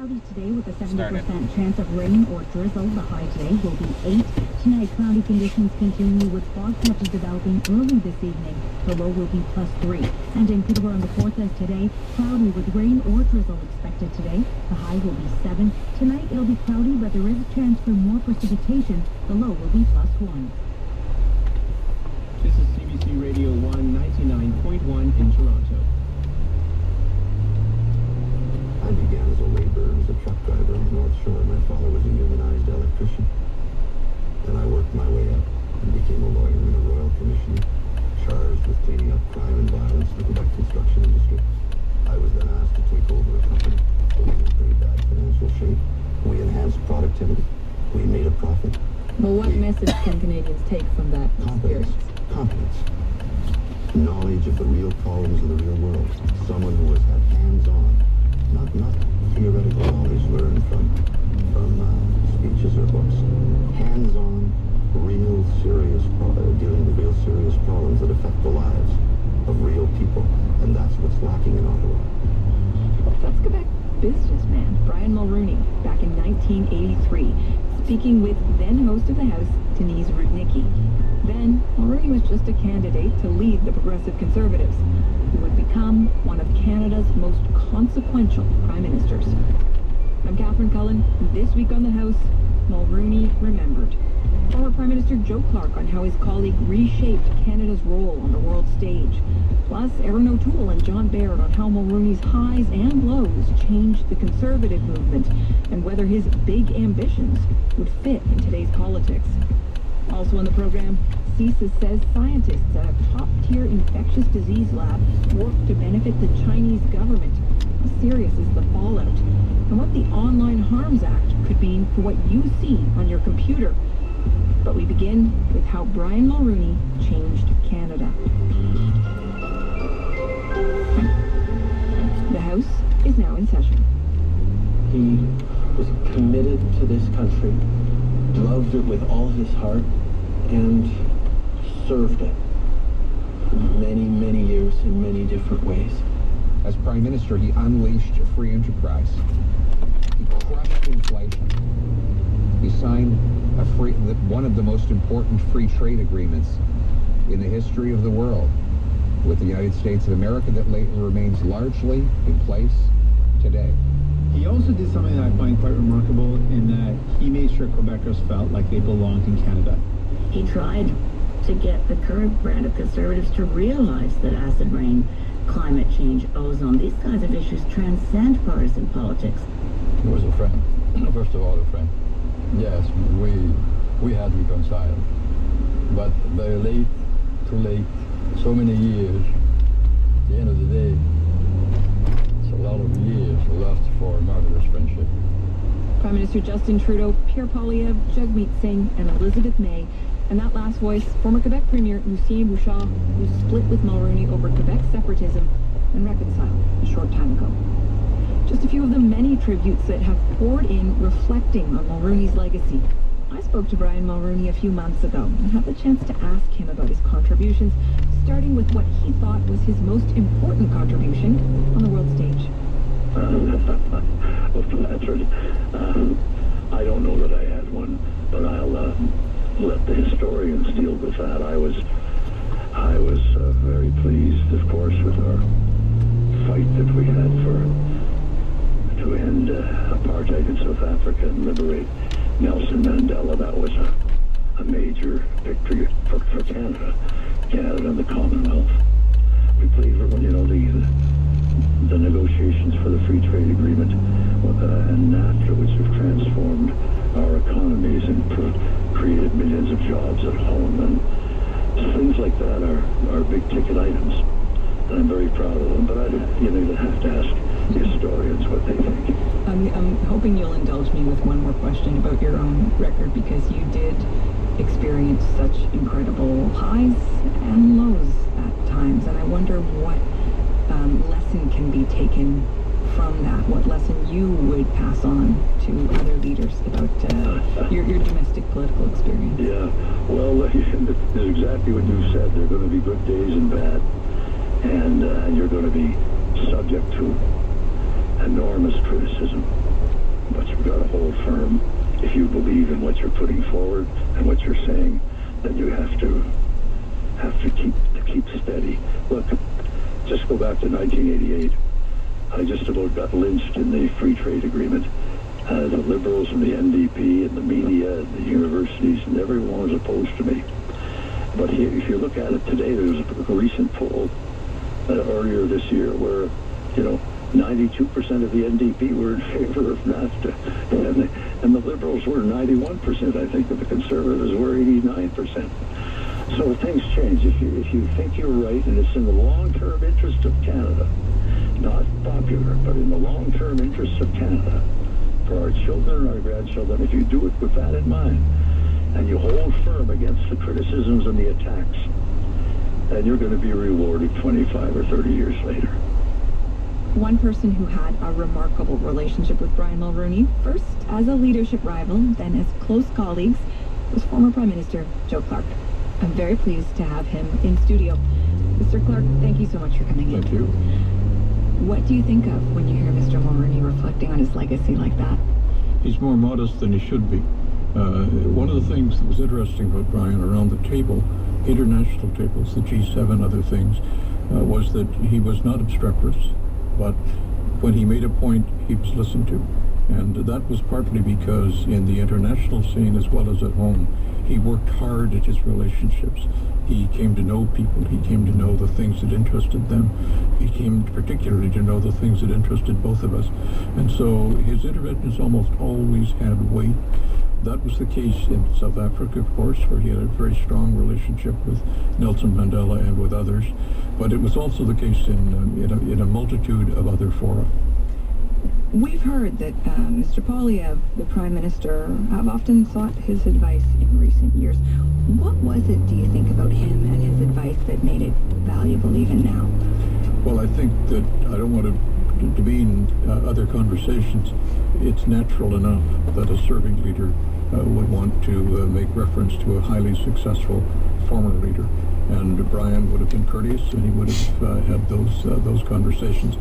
Cloudy today with a 70% chance of rain or drizzle. The high today will be 8. Tonight, cloudy conditions continue with fog patches developing early this evening. The low will be +3. And in Peterborough on the 4th as today, cloudy with rain or drizzle expected today. The high will be 7. Tonight, it'll be cloudy, but there is a chance for more precipitation. The low will be +1. This is CBC Radio 199.1 in Toronto. I began as a laborer, as a truck driver on the North Shore. My father was a unionized electrician. Then I worked my way up and became a lawyer and a royal commissioner, charged with cleaning up crime and violence in the Quebec construction industry. I was then asked to take over a company that was in pretty bad financial shape. We enhanced productivity. We made a profit. Well, what message can Canadians take from that experience? Competence. Knowledge of the real problems of the real world. Someone who has had hands-on, not theoretical knowledge learned from speeches or books. Hands-on, real serious, dealing with real serious problems that affect the lives of real people. And that's what's lacking in Ottawa. That's Quebec businessman Brian Mulroney back in 1983, speaking with then host of the House, Denise Rudnicki. Then, Mulroney was just a candidate to lead the Progressive Conservatives, who would become one of Canada's most consequential prime ministers. I'm Catherine Cullen. This week on the House, Mulroney remembered. Former Prime Minister Joe Clark on how his colleague reshaped Canada's role on the world stage. Plus, Erin O'Toole and John Baird on how Mulroney's highs and lows changed the Conservative movement and whether his big ambitions would fit in today's politics. Also on the program, CSIS says scientists at a top-tier infectious disease lab work to benefit the Chinese government. How serious is the fallout? And what the Online Harms Act could mean for what you see on your computer. But we begin with how Brian Mulroney changed Canada. The House is now in session. He was committed to this country, loved it with all his heart, and served it for many, many years in many different ways. As Prime Minister, he unleashed free enterprise. He crushed inflation. He signed one of the most important free trade agreements in the history of the world with the United States of America that remains largely in place today. He also did something that I find quite remarkable in that he made sure Quebecers felt like they belonged in Canada. He tried to get the current brand of Conservatives to realize that acid rain, climate change, ozone, these kinds of issues transcend partisan politics. He was a friend. First of all, a friend. Yes, we had reconciled. But very late, too late, so many years. At the end of the day, it's a lot of years left for a marvelous friendship. Prime Minister Justin Trudeau, Pierre Poilievre, Jagmeet Singh, and Elizabeth May. And that last voice, former Quebec Premier Lucien Bouchard, who split with Mulroney over Quebec separatism and reconciled a short time ago. Just a few of the many tributes that have poured in reflecting on Mulroney's legacy. I spoke to Brian Mulroney a few months ago and had the chance to ask him about his contributions, starting with what he thought was his most important contribution on the world stage. Well, Patrick, I don't know that I had one, but I'll let the historians deal with that. I was very pleased, of course, with our fight that we had to end apartheid in South Africa and liberate Nelson Mandela. That was a major victory for Canada and the Commonwealth. We played for, the negotiations for the free trade agreement and NAFTA, which have transformed our economies and created millions of jobs at home. And things like that are big ticket items. And I'm very proud of them. But I'd have to ask the historians what they think. I'm hoping you'll indulge me with one more question about your own record, because you did experience such incredible highs and lows at times, and I wonder what lesson can be taken from that, what lesson you would pass on to other leaders about your domestic political experience. Yeah, well, it's exactly what you said. There are going to be good days and bad, and you're going to be subject to enormous criticism. But you've got to hold firm. If you believe in what you're putting forward and what you're saying, then you have to keep steady. Look, just go back to 1988. I just about got lynched in the free trade agreement. The liberals and the NDP and the media and the universities and everyone was opposed to me. But here, if you look at it today, there was a recent poll earlier this year where, 92% of the NDP were in favor of NAFTA, and the liberals were 91%. I think that the conservatives were 89%. So things change. If you think you're right, and it's in the long-term interest of Canada, not popular, but in the long-term interests of Canada, for our children and our grandchildren, if you do it with that in mind, and you hold firm against the criticisms and the attacks, then you're going to be rewarded 25 or 30 years later. One person who had a remarkable relationship with Brian Mulroney, first as a leadership rival, then as close colleagues, was former Prime Minister Joe Clark. I'm very pleased to have him in studio. Mr. Clark, thank you so much for coming in. Thank you. What do you think of when you hear Mr. Mulroney reflecting on his legacy like that? He's more modest than he should be. One of the things that was interesting about Brian around the table, international tables, the G7, other things, was that he was not obstreperous, but when he made a point, he was listened to. And that was partly because in the international scene as well as at home, he worked hard at his relationships. He came to know people. He came to know the things that interested them. He came particularly to know the things that interested both of us. And so his interventions almost always had weight. That was the case in South Africa, of course, where he had a very strong relationship with Nelson Mandela and with others. But it was also the case in a multitude of other fora. We've heard that Mr. Poilievre, the Prime Minister, have often sought his advice in recent years. What was it, do you think, about him and his advice that made it valuable even now? Well, I think that I don't want to demean other conversations. It's natural enough that a serving leader would want to make reference to a highly successful former leader. And Brian would have been courteous, and he would have had those conversations.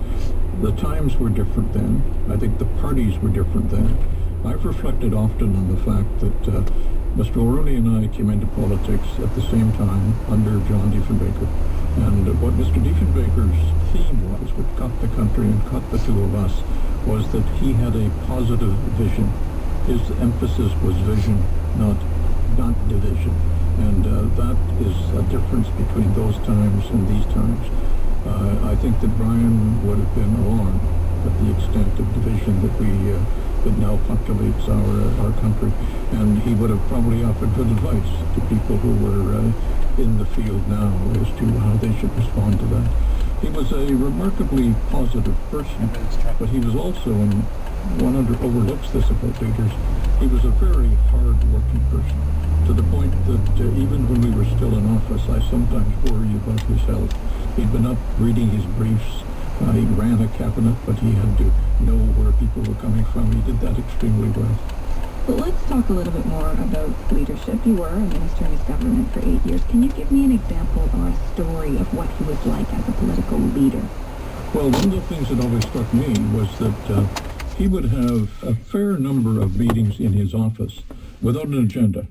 The times were different then. I think the parties were different then. I've reflected often on the fact that Mr. Mulroney and I came into politics at the same time under John Diefenbaker. And what Mr. Diefenbaker's theme was, which caught the country and caught the two of us, was that he had a positive vision. His emphasis was vision, not division. And that is a difference between those times and these times. I think that Brian would have been alarmed at the extent of division that now populates our country. And he would have probably offered good advice to people who were in the field now as to how they should respond to that. He was a remarkably positive person, but he was also, and one overlooks this about leaders, he was a very hard-working person, to the point that even when we were still in office, I sometimes worry about his health. He'd been up reading his briefs. He ran a cabinet, but he had to know where people were coming from. He did that extremely well. Well, let's talk a little bit more about leadership. You were a minister in his government for 8 years. Can you give me an example or a story of what he was like as a political leader? Well, one of the things that always struck me was that he would have a fair number of meetings in his office without an agenda.